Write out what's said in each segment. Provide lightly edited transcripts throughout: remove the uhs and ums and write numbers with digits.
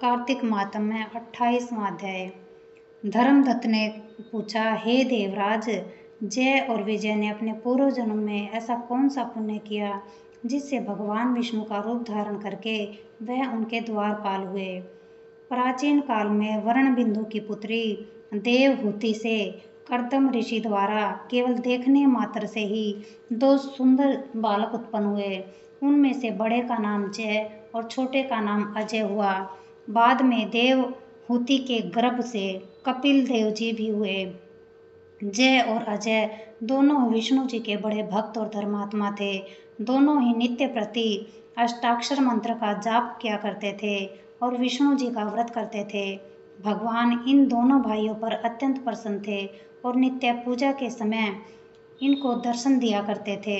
कार्तिक मातम में 28वां अध्याय। धर्मदत्त ने पूछा, हे देवराज, जय और विजय ने अपने पूर्व जन्म में ऐसा कौन सा पुण्य किया जिससे भगवान विष्णु का रूप धारण करके वह उनके द्वारपाल हुए। प्राचीन काल में वर्ण बिंदु की पुत्री देवहूति से कर्दम ऋषि द्वारा केवल देखने मात्र से ही 2 सुंदर बालक उत्पन्न हुए। उनमें से बड़े का नाम जय और छोटे का नाम अजय हुआ। बाद में देवहूति के गर्भ से कपिल देव जी भी हुए। जय और अजय दोनों विष्णु जी के बड़े भक्त और धर्मात्मा थे। दोनों ही नित्य प्रति अष्टाक्षर मंत्र का जाप किया करते थे और विष्णु जी का व्रत करते थे। भगवान इन दोनों भाइयों पर अत्यंत प्रसन्न थे और नित्य पूजा के समय इनको दर्शन दिया करते थे।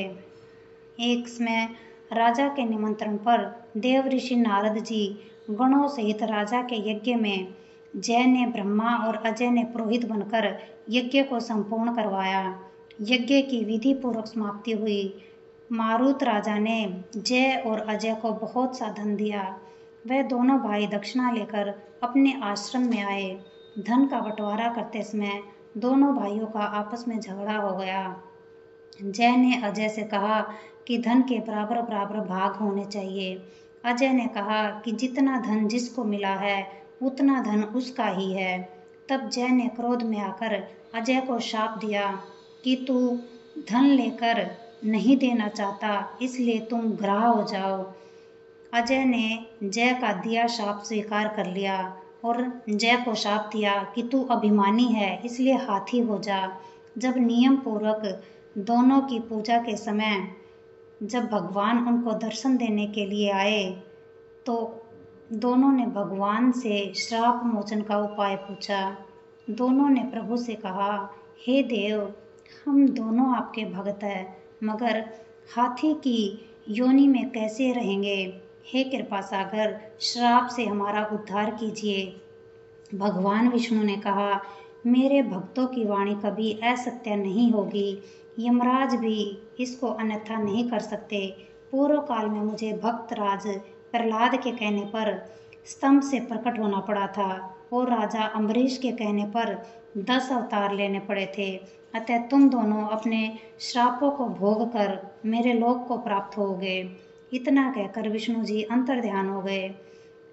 एक समय राजा के निमंत्रण पर देव ऋषि नारद जी गणों सहित राजा के यज्ञ में जय ने ब्रह्मा और अजय ने पुरोहित बनकर यज्ञ को संपूर्ण करवाया। यज्ञ की विधि पूर्वक समाप्ति हुई। मारुत राजा ने जय और अजय को बहुत सा धन दिया। वह दोनों भाई दक्षिणा लेकर अपने आश्रम में आए। धन का बंटवारा करते समय दोनों भाइयों का आपस में झगड़ा हो गया। जय ने अजय से कहा कि धन के बराबर बराबर भाग होने चाहिए। अजय ने कहा कि जितना धन जिसको मिला है उतना धन उसका ही है। तब जय ने क्रोध में आकर अजय को शाप दिया कि तू धन लेकर नहीं देना चाहता, इसलिए तुम ग्राह हो जाओ। अजय ने जय का दिया शाप स्वीकार कर लिया और जय को शाप दिया कि तू अभिमानी है, इसलिए हाथी हो जा। जब नियम पूर्वक दोनों की पूजा के समय जब भगवान उनको दर्शन देने के लिए आए तो दोनों ने भगवान से श्राप मोचन का उपाय पूछा। दोनों ने प्रभु से कहा, हे देव, हम दोनों आपके भक्त हैं, मगर हाथी की योनि में कैसे रहेंगे। हे कृपा सागर, श्राप से हमारा उद्धार कीजिए। भगवान विष्णु ने कहा, मेरे भक्तों की वाणी कभी असत्य नहीं होगी। यमराज भी इसको अन्यथा नहीं कर सकते। पूर्व काल में मुझे भक्त राज प्रहलाद के कहने पर स्तंभ से प्रकट होना पड़ा था और राजा अम्बरीश के कहने पर 10 अवतार लेने पड़े थे। अतः तुम दोनों अपने श्रापों को भोग कर मेरे लोक को प्राप्त होगे। इतना कहकर विष्णु जी अंतर्ध्यान हो गए।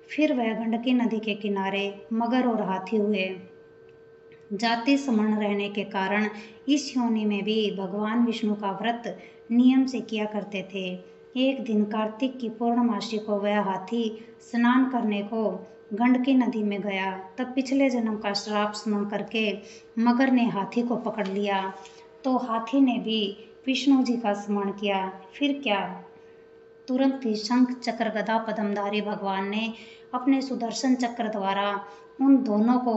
फिर वह गंडकी नदी के किनारे मगर और हाथी हुए। जाति समर्ण रहने के कारण इस योनि में भी भगवान विष्णु का व्रत नियम से किया करते थे। एक दिन कार्तिक की पूर्णमासी को वह हाथी स्नान करने को गंडकी नदी में गया। तब पिछले जन्म का श्राप स्मरण करके मगर ने हाथी को पकड़ लिया, तो हाथी ने भी विष्णु जी का स्मरण किया। फिर क्या, तुरंत ही शंख चक्र गदा पद्मधारी भगवान ने अपने सुदर्शन चक्र द्वारा उन दोनों को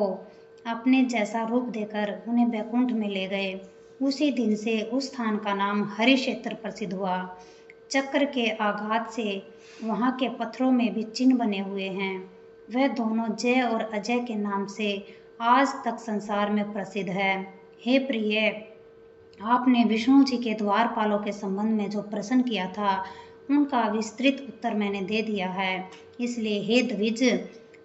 अपने जैसा रूप देकर उन्हें बैकुंठ में ले गए। उसी दिन से उस स्थान का नाम हरि क्षेत्र प्रसिद्ध हुआ। चक्र के आघात से वहाँ के पत्थरों में भी चिन्ह बने हुए हैं। वह दोनों जय और अजय के नाम से आज तक संसार में प्रसिद्ध है। हे प्रिय, आपने विष्णु जी के द्वारपालों के संबंध में जो प्रश्न किया था उनका विस्तृत उत्तर मैंने दे दिया है। इसलिए हे द्विज,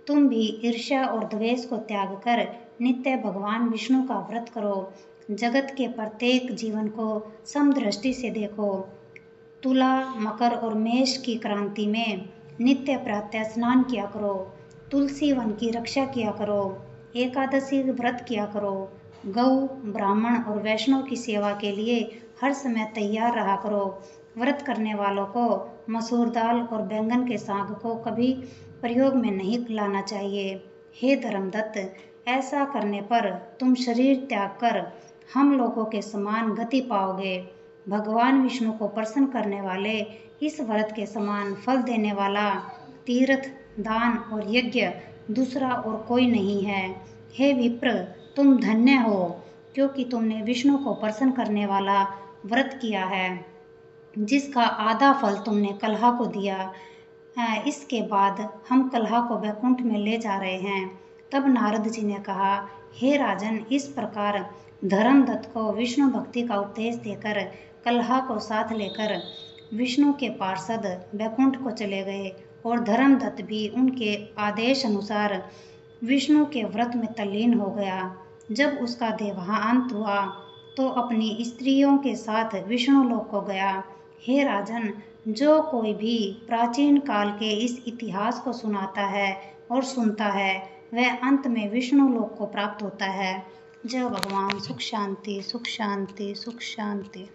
तुम भी ईर्ष्या और द्वेष को त्याग कर नित्य भगवान विष्णु का व्रत करो। जगत के प्रत्येक जीवन को समदृष्टि से देखो। तुला, मकर और मेष की क्रांति में नित्य प्रातः स्नान किया करो। तुलसी वन की रक्षा किया करो। एकादशी व्रत किया करो। गौ, ब्राह्मण और वैष्णव की सेवा के लिए हर समय तैयार रहा करो। व्रत करने वालों को मसूर दाल और बैंगन के साग को कभी प्रयोग में नहीं लाना चाहिए। हे धर्मदत्त, ऐसा करने पर तुम शरीर त्याग कर हम लोगों के समान गति पाओगे। भगवान विष्णु को प्रसन्न करने वाले इस व्रत के समान फल देने वाला तीर्थ, दान और यज्ञ दूसरा और कोई नहीं है। हे विप्र, तुम धन्य हो, क्योंकि तुमने विष्णु को प्रसन्न करने वाला व्रत किया है, जिसका आधा फल तुमने कलहा को दिया। इसके बाद हम कलहा को बैकुंठ में ले जा रहे हैं। तब नारद जी ने कहा, हे राजन, इस प्रकार धर्मदत्त को विष्णु भक्ति का उपदेश देकर कलहा को साथ लेकर विष्णु के पार्षद बैकुंठ को चले गए और धर्मदत्त भी उनके आदेश अनुसार विष्णु के व्रत में तल्लीन हो गया। जब उसका देहांत हुआ तो अपनी स्त्रियों के साथ विष्णु लोक को गया। हे राजन, जो कोई भी प्राचीन काल के इस इतिहास को सुनाता है और सुनता है वह अंत में विष्णु लोक को प्राप्त होता है। जय भगवान। सुख शांति, सुख शांति, सुख शांति।